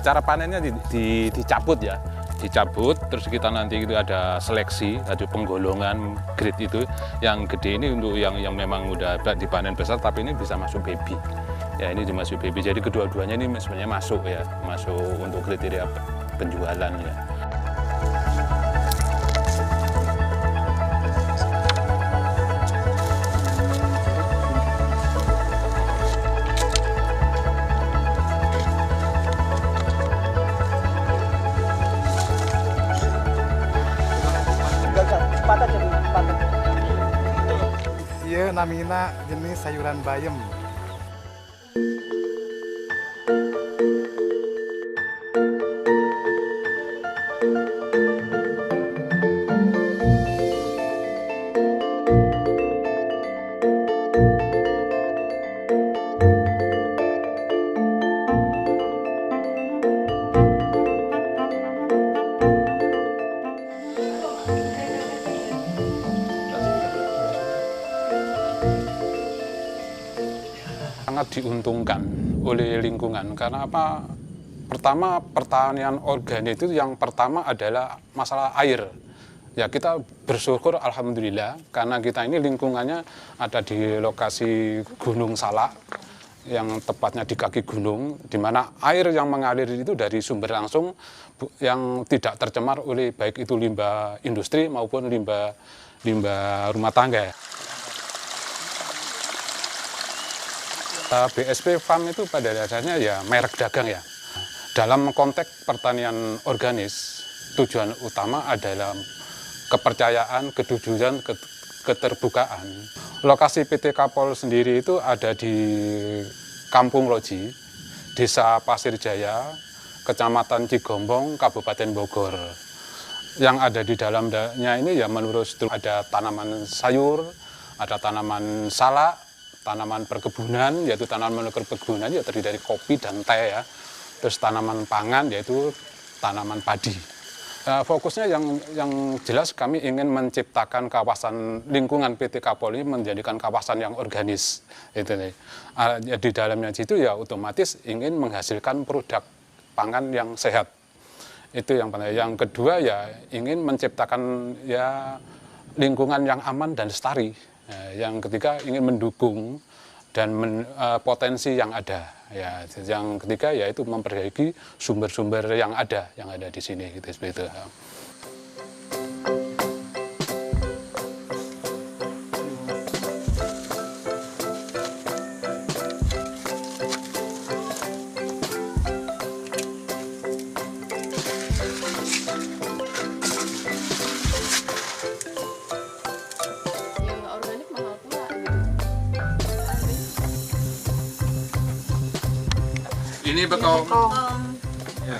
cara panennya dicabut ya, dicabut, terus kita nanti itu ada seleksi, ada penggolongan grade itu. Yang gede ini untuk yang memang udah dipanen besar, tapi ini bisa masuk baby. Ya ini dimasuk baby, jadi kedua-duanya ini sebenarnya masuk ya, masuk untuk kriteria penjualan ya. Iya, namina jenis sayuran bayem. Sangat diuntungkan oleh lingkungan karena apa? Pertama, pertanian organik itu yang pertama adalah masalah air. Ya kita bersyukur alhamdulillah karena kita ini lingkungannya ada di lokasi Gunung Salak yang tepatnya di kaki gunung, di mana air yang mengalir itu dari sumber langsung yang tidak tercemar oleh baik itu limbah industri maupun limbah rumah tangga. BSP Farm itu pada dasarnya ya merek dagang ya. Dalam konteks pertanian organis, tujuan utama adalah kepercayaan, kejujuran, keterbukaan. Lokasi PT Kapol sendiri itu ada di Kampung Loji, Desa Pasir Jaya, Kecamatan Cigombong, Kabupaten Bogor. Yang ada di dalamnya ini ya menurut ada tanaman sayur, ada tanaman salak, tanaman perkebunan, yaitu tanaman perkebunan ya terdiri dari kopi dan teh ya. Terus tanaman pangan yaitu tanaman padi. Fokusnya yang jelas kami ingin menciptakan kawasan lingkungan PT Kapol ini menjadikan kawasan yang organis. Itu nih. Di dalamnya situ ya otomatis ingin menghasilkan produk pangan yang sehat. Itu yang pertama. Yang kedua ya ingin menciptakan ya lingkungan yang aman dan lestari. Yang ketiga ingin mendukung dan potensi yang ada. Ya, yang ketiga yaitu memperbaiki sumber-sumber yang ada di sini gitu seperti itu. Ini bekong. Ya.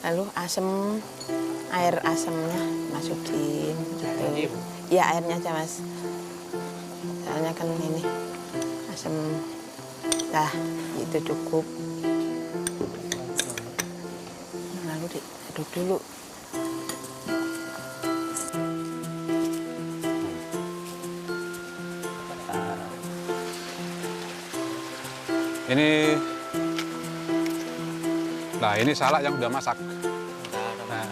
Lalu air asamnya masukin gitu. Ya airnya aja Mas. Soalnya kan ini asam. Nah itu cukup. Lalu diaduk dulu. Ini salak yang udah masak. Nah.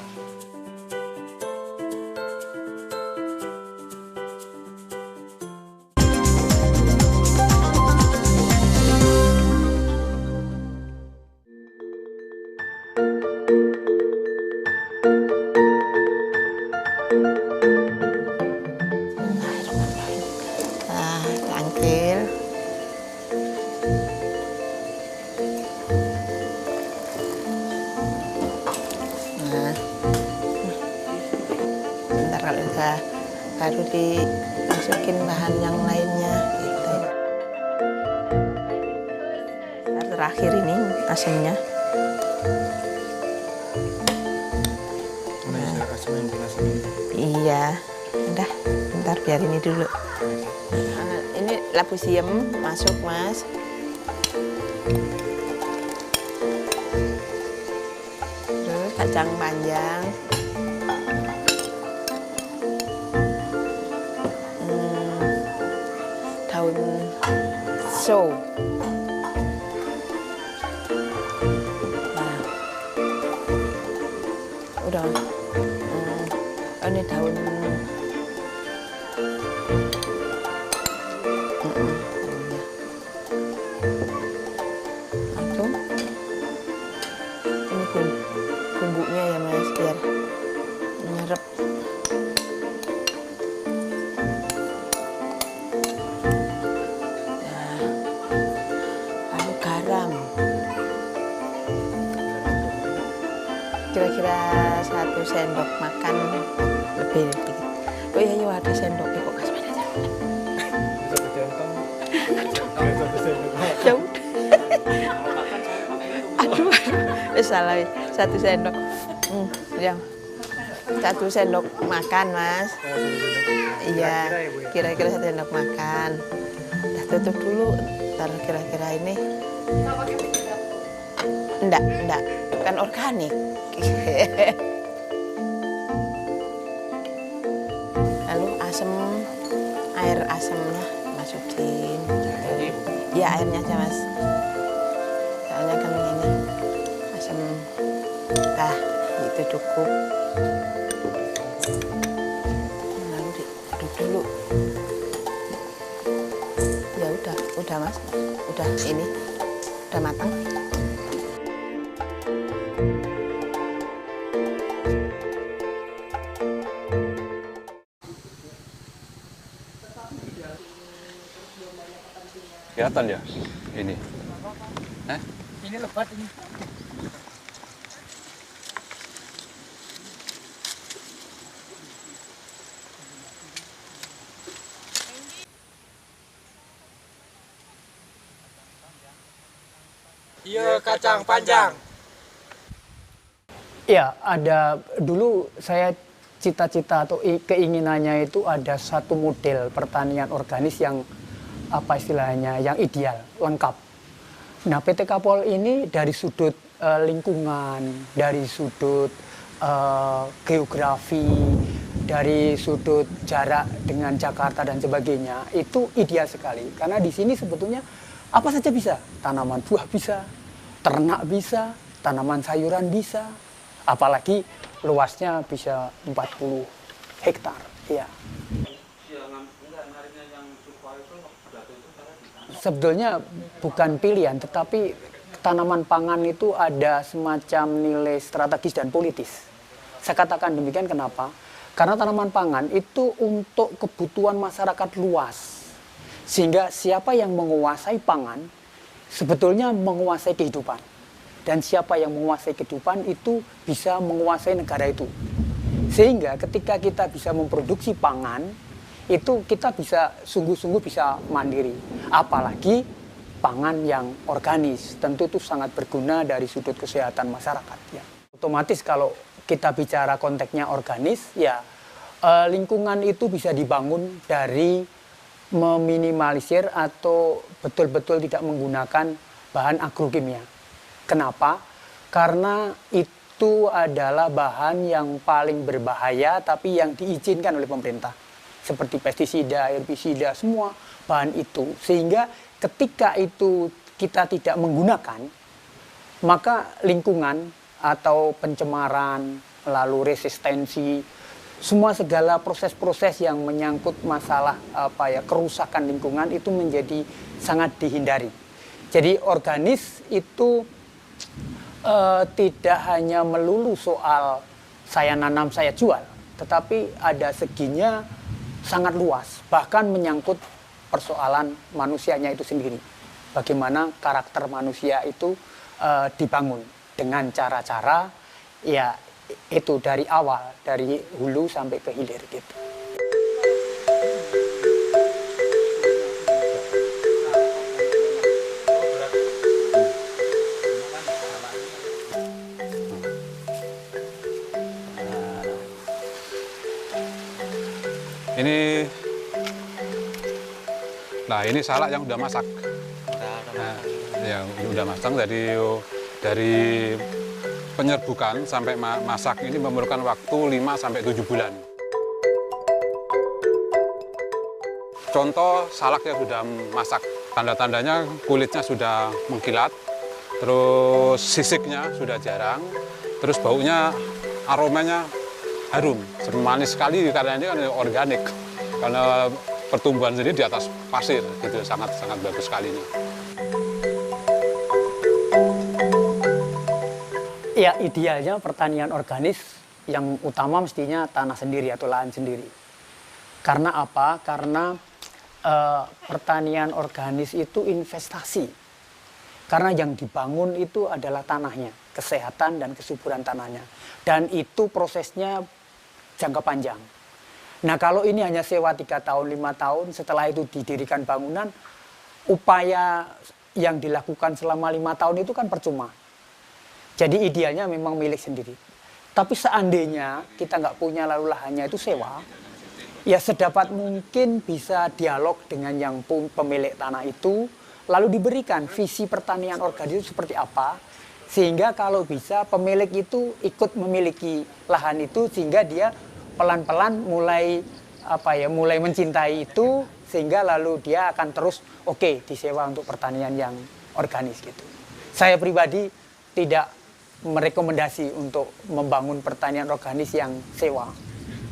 Cangkir. Kalau udah baru dimasukin bahan yang lainnya gitu. Terakhir ini asamnya. Iya, udah, bentar biar ini dulu. Ini labu siam masuk, Mas. Terus kacang panjang. Daun so. Nah, udah. Ini daun. Aduh. Ini bumbunya ya, Mas, biar nyerep. Nah, lalu garam. Kira-kira 1 sendok makan lebih dikit. Oh iya, iya ada sendok kok kasih aja. Ya udah. Aduh, salah. 1 sendok. Ya. 1 sendok makan, Mas. Iya, kira-kira 1 sendok makan. Udah tutup dulu. Ntar kira-kira ini. Enggak. Kan organik. Lalu air asamnya masukin. Ya, airnya aja, Mas. Soalnya kan ini asam. Itu cukup. Lalu diaduk dulu. Ya udah, Mas. Udah ini. Udah matang. Kelihatan ya ini. Ini lebat ini. Iya, kacang panjang. Ya, ada dulu saya cita-cita atau keinginannya itu ada satu model pertanian organis yang apa istilahnya, yang ideal, lengkap. Nah, PT Kapol ini dari sudut lingkungan, dari sudut geografi, dari sudut jarak dengan Jakarta dan sebagainya, itu ideal sekali. Karena di sini sebetulnya apa saja bisa, tanaman buah bisa, ternak bisa, tanaman sayuran bisa, apalagi luasnya bisa 40 hektar. Ya. Sebetulnya bukan pilihan, tetapi tanaman pangan itu ada semacam nilai strategis dan politis. Saya katakan demikian kenapa? Karena tanaman pangan itu untuk kebutuhan masyarakat luas. Sehingga siapa yang menguasai pangan, sebetulnya menguasai kehidupan. Dan siapa yang menguasai kehidupan itu bisa menguasai negara itu. Sehingga ketika kita bisa memproduksi pangan, itu kita bisa sungguh-sungguh bisa mandiri. Apalagi pangan yang organis, tentu itu sangat berguna dari sudut kesehatan masyarakat. Ya. Otomatis kalau kita bicara konteksnya organis, ya lingkungan itu bisa dibangun dari meminimalisir atau betul-betul tidak menggunakan bahan agrokimia. Kenapa? Karena itu adalah bahan yang paling berbahaya tapi yang diizinkan oleh pemerintah. Seperti pestisida, herbisida, semua bahan itu. Sehingga ketika itu kita tidak menggunakan, maka lingkungan atau pencemaran, lalu resistensi, semua segala proses-proses yang menyangkut masalah kerusakan lingkungan itu menjadi sangat dihindari. Jadi organis itu tidak hanya melulu soal saya nanam, saya jual, tetapi ada seginya sangat luas, bahkan menyangkut persoalan manusianya itu sendiri. Bagaimana karakter manusia itu dibangun dengan cara-cara ya itu dari awal, dari hulu sampai ke hilir gitu. Nah, ini salak yang udah masak. Nah, yang udah masak dari penyerbukan sampai masak ini memerlukan waktu 5 sampai 7 bulan. Contoh salak yang sudah masak, tanda-tandanya kulitnya sudah mengkilat, terus sisiknya sudah jarang, terus baunya, aromanya harum, manis sekali karena ini kan organik, karena pertumbuhan sendiri di atas pasir, gitu, sangat bagus sekali ini. Ya, idealnya pertanian organis yang utama mestinya tanah sendiri atau lahan sendiri. Karena apa? Karena pertanian organis itu investasi. Karena yang dibangun itu adalah tanahnya, kesehatan dan kesuburan tanahnya. Dan itu prosesnya jangka panjang. Nah, kalau ini hanya sewa 3 tahun, 5 tahun, setelah itu didirikan bangunan, upaya yang dilakukan selama 5 tahun itu kan percuma. Jadi idealnya memang milik sendiri. Tapi seandainya kita nggak punya lalu lahannya itu sewa, ya sedapat mungkin bisa dialog dengan yang pemilik tanah itu, lalu diberikan visi pertanian organik itu seperti apa, sehingga kalau bisa pemilik itu ikut memiliki lahan itu, sehingga dia pelan-pelan mulai mencintai itu, sehingga lalu dia akan terus disewa untuk pertanian yang organis gitu. Saya pribadi tidak merekomendasi untuk membangun pertanian organis yang sewa,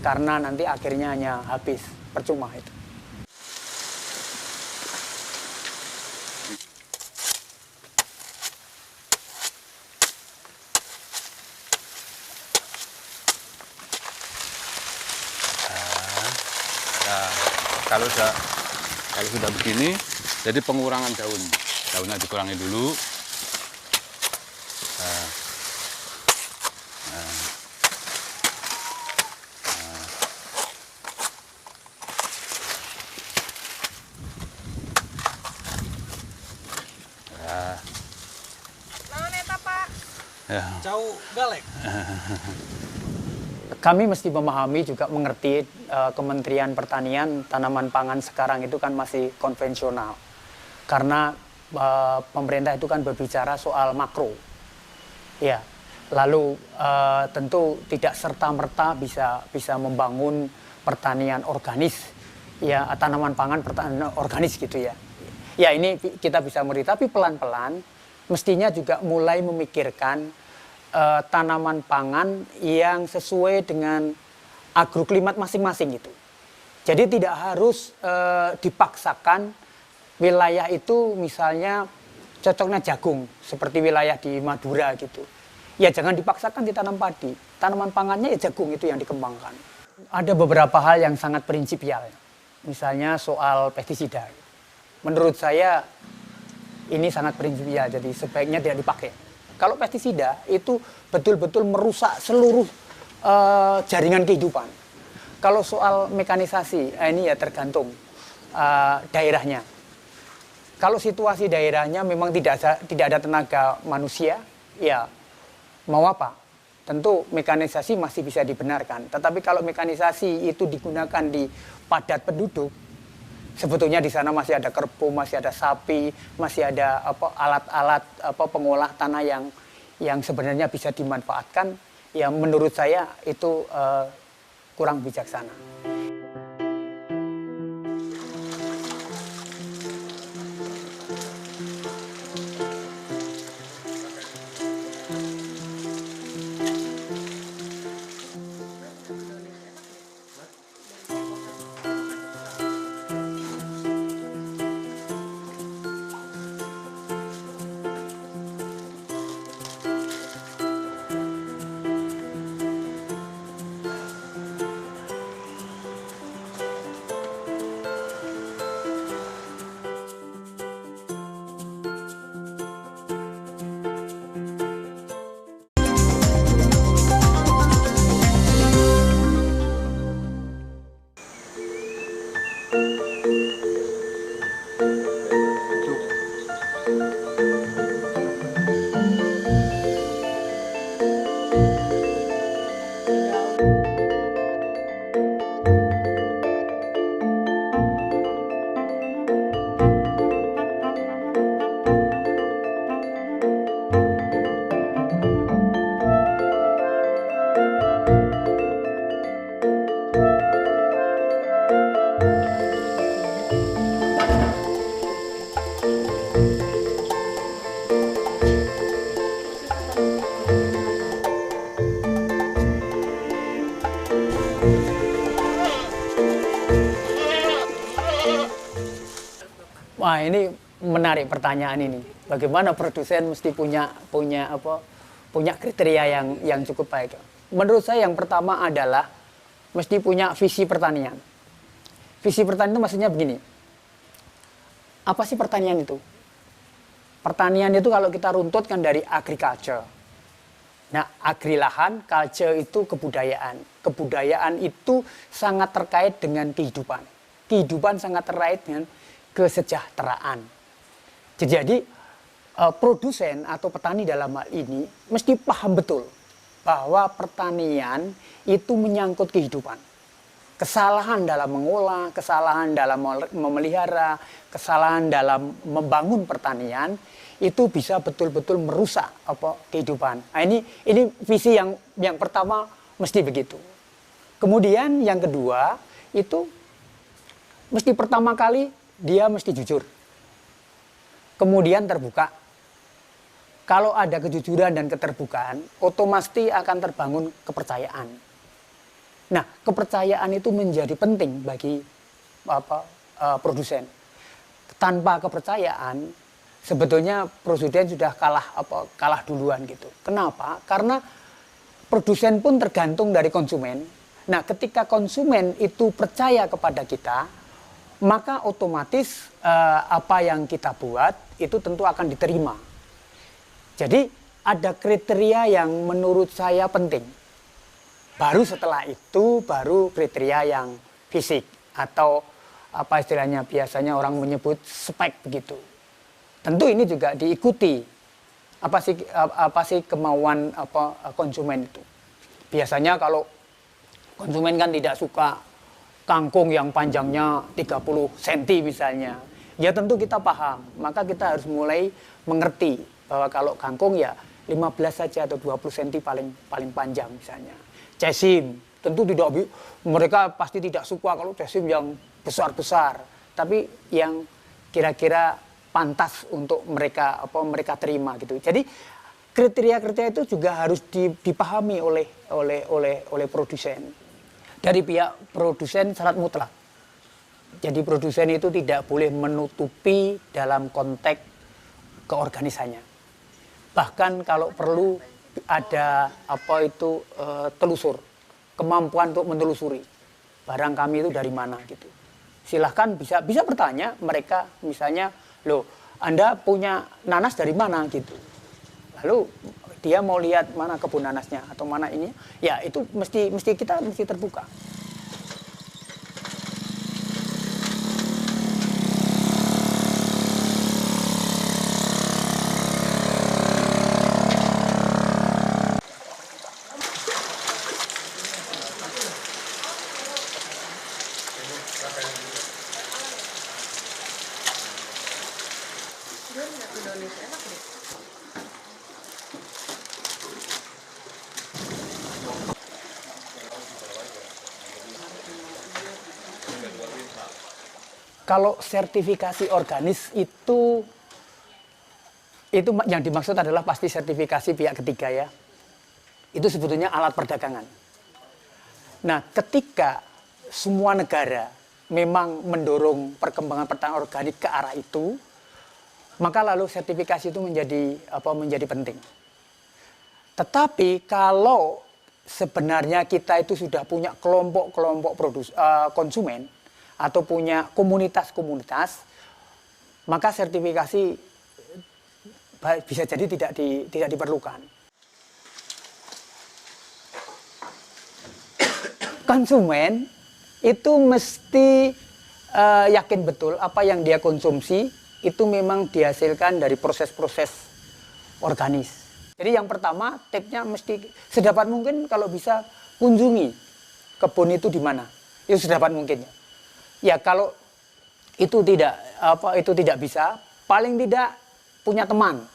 karena nanti akhirnya hanya habis, percuma itu. Nah, kalau sudah begini, jadi pengurangan daunnya dikurangi dulu. Ya. Jauh galek. Kami mesti memahami juga mengerti Kementerian Pertanian, tanaman pangan sekarang itu kan masih konvensional. Karena pemerintah itu kan berbicara soal makro. Ya. Lalu tentu tidak serta-merta bisa membangun pertanian organis, ya, tanaman pangan pertanian organis gitu ya. Ya, ini kita bisa mengerti, tapi pelan-pelan mestinya juga mulai memikirkan tanaman pangan yang sesuai dengan agroklimat masing-masing gitu. Jadi tidak harus dipaksakan wilayah itu misalnya cocoknya jagung seperti wilayah di Madura gitu. Ya jangan dipaksakan ditanam padi. Tanaman pangannya ya jagung itu yang dikembangkan. Ada beberapa hal yang sangat prinsipil. Misalnya soal pestisida. Menurut saya ini sangat prinsipil, jadi sebaiknya tidak dipakai. Kalau pestisida itu betul-betul merusak seluruh jaringan kehidupan. Kalau soal mekanisasi, ini ya tergantung daerahnya. Kalau situasi daerahnya memang tidak ada tenaga manusia, ya mau apa? Tentu mekanisasi masih bisa dibenarkan. Tetapi kalau mekanisasi itu digunakan di padat penduduk, sebetulnya di sana masih ada kerbau, masih ada sapi, masih ada alat-alat pengolah tanah yang sebenarnya bisa dimanfaatkan. Ya menurut saya itu kurang bijaksana. ini menarik pertanyaan ini. Bagaimana produsen mesti punya kriteria yang cukup baik. Menurut saya yang pertama adalah mesti punya visi pertanian. Visi pertanian itu maksudnya begini. Apa sih pertanian itu? Pertanian itu kalau kita runtutkan dari agriculture. Nah, agri lahan, culture itu kebudayaan. Kebudayaan itu sangat terkait dengan kehidupan. Kehidupan sangat terkait dengan kesejahteraan. Jadi produsen atau petani dalam hal ini mesti paham betul bahwa pertanian itu menyangkut kehidupan. Kesalahan dalam mengolah, kesalahan dalam memelihara, kesalahan dalam membangun pertanian itu bisa betul-betul merusak kehidupan. Nah, ini visi yang pertama mesti begitu. Kemudian yang kedua itu mesti pertama kali dia mesti jujur. Kemudian terbuka. Kalau ada kejujuran dan keterbukaan, otomatis akan terbangun kepercayaan. Nah, kepercayaan itu menjadi penting bagi produsen. Tanpa kepercayaan, sebetulnya produsen sudah kalah duluan gitu. Kenapa? Karena produsen pun tergantung dari konsumen. Nah, ketika konsumen itu percaya kepada kita, maka otomatis apa yang kita buat itu tentu akan diterima. Jadi ada kriteria yang menurut saya penting. Baru setelah itu baru kriteria yang fisik atau apa istilahnya biasanya orang menyebut spek begitu. Tentu ini juga diikuti apa sih kemauan konsumen itu. Biasanya kalau konsumen kan tidak suka kangkung yang panjangnya 30 cm misalnya. Ya tentu kita paham, maka kita harus mulai mengerti bahwa kalau kangkung ya 15 saja atau 20 cm paling panjang misalnya. Cesim, tentu mereka pasti tidak suka kalau cesim yang besar-besar, tapi yang kira-kira pantas untuk mereka terima gitu. Jadi kriteria-kriteria itu juga harus dipahami oleh produsen. Dari pihak produsen syarat mutlak. Jadi produsen itu tidak boleh menutupi dalam konteks keorganisannya. Bahkan kalau perlu ada telusur, kemampuan untuk menelusuri barang kami itu dari mana gitu. Silahkan bisa bertanya mereka misalnya, loh Anda punya nanas dari mana gitu. Lalu dia mau lihat mana kebun nanasnya atau mana ini, ya itu kita mesti terbuka. Kalau sertifikasi organis itu yang dimaksud adalah pasti sertifikasi pihak ketiga ya. Itu sebetulnya alat perdagangan. Nah, ketika semua negara memang mendorong perkembangan pertanian organik ke arah itu, maka lalu sertifikasi itu menjadi penting. Tetapi kalau sebenarnya kita itu sudah punya kelompok-kelompok konsumen atau punya komunitas-komunitas, maka sertifikasi bisa jadi tidak diperlukan. Konsumen itu mesti yakin betul apa yang dia konsumsi itu memang dihasilkan dari proses-proses organis. Jadi yang pertama tipsnya mesti sedapat mungkin kalau bisa kunjungi kebun itu di mana. Itu sedapat mungkin. Ya kalau itu tidak bisa, paling tidak punya teman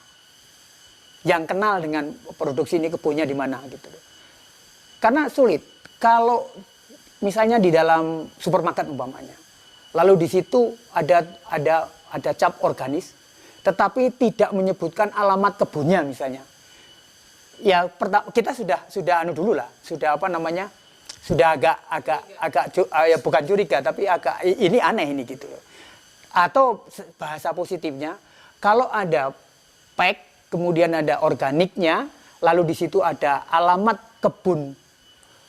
yang kenal dengan produksi ini kebunnya di mana gitu. Karena sulit kalau misalnya di dalam supermarket umpamanya, lalu di situ ada cap organis, tetapi tidak menyebutkan alamat kebunnya misalnya. Ya kita sudah sudah agak ya bukan curiga tapi agak ini aneh ini gitu. Atau bahasa positifnya, kalau ada pack, kemudian ada organiknya, lalu di situ ada alamat kebun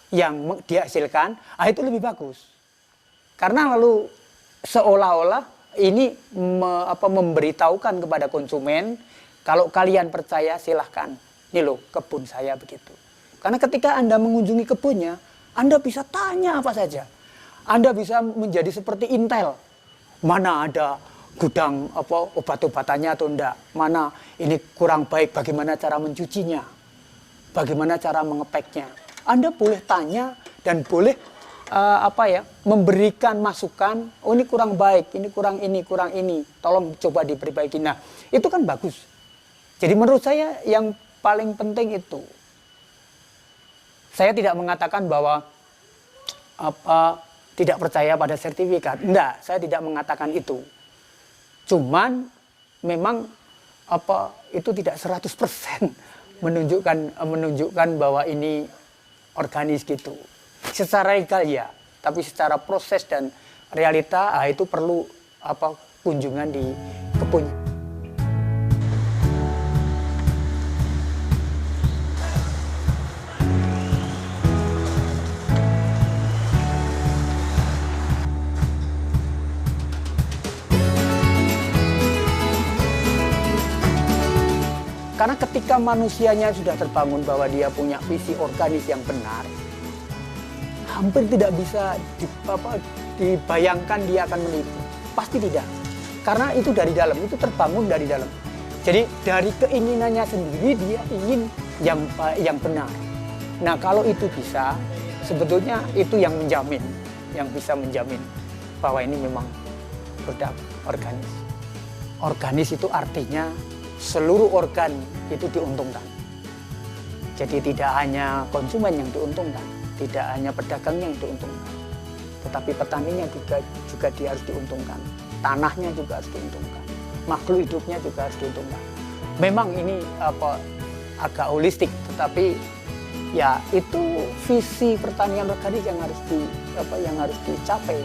yang dihasilkan, itu lebih bagus. Karena lalu seolah-olah ini memberitahukan kepada konsumen, kalau kalian percaya silahkan, ini loh kebun saya begitu. Karena ketika Anda mengunjungi kebunnya, Anda bisa tanya apa saja. Anda bisa menjadi seperti intel. Mana ada gudang obat-obatannya atau enggak, mana ini kurang baik, bagaimana cara mencucinya, bagaimana cara mengepeknya. Anda boleh tanya dan boleh memberikan masukan, oh ini kurang baik, ini kurang ini, tolong coba diperbaiki. Nah, itu kan bagus. Jadi menurut saya yang paling penting itu, saya tidak mengatakan bahwa tidak percaya pada sertifikat. Enggak, saya tidak mengatakan itu. Cuman memang itu tidak 100% menunjukkan bahwa ini organis gitu. Secara legal ya, tapi secara proses dan realita itu perlu kunjungan di kebun. Karena ketika manusianya sudah terbangun bahwa dia punya visi organis yang benar, hampir tidak bisa dibayangkan dia akan menipu. Pasti tidak. Karena itu dari dalam, itu terbangun dari dalam. Jadi dari keinginannya sendiri dia ingin yang benar. Nah kalau itu bisa, sebetulnya itu yang menjamin, yang bisa menjamin bahwa ini memang produk organis. Organis itu artinya seluruh organ itu diuntungkan. Jadi tidak hanya konsumen yang diuntungkan, tidak hanya pedagangnya yang diuntungkan, tetapi petaninya juga dia harus diuntungkan, tanahnya juga harus diuntungkan, makhluk hidupnya juga harus diuntungkan. Memang ini agak holistik, tetapi ya itu visi pertanian organik yang harus dicapai.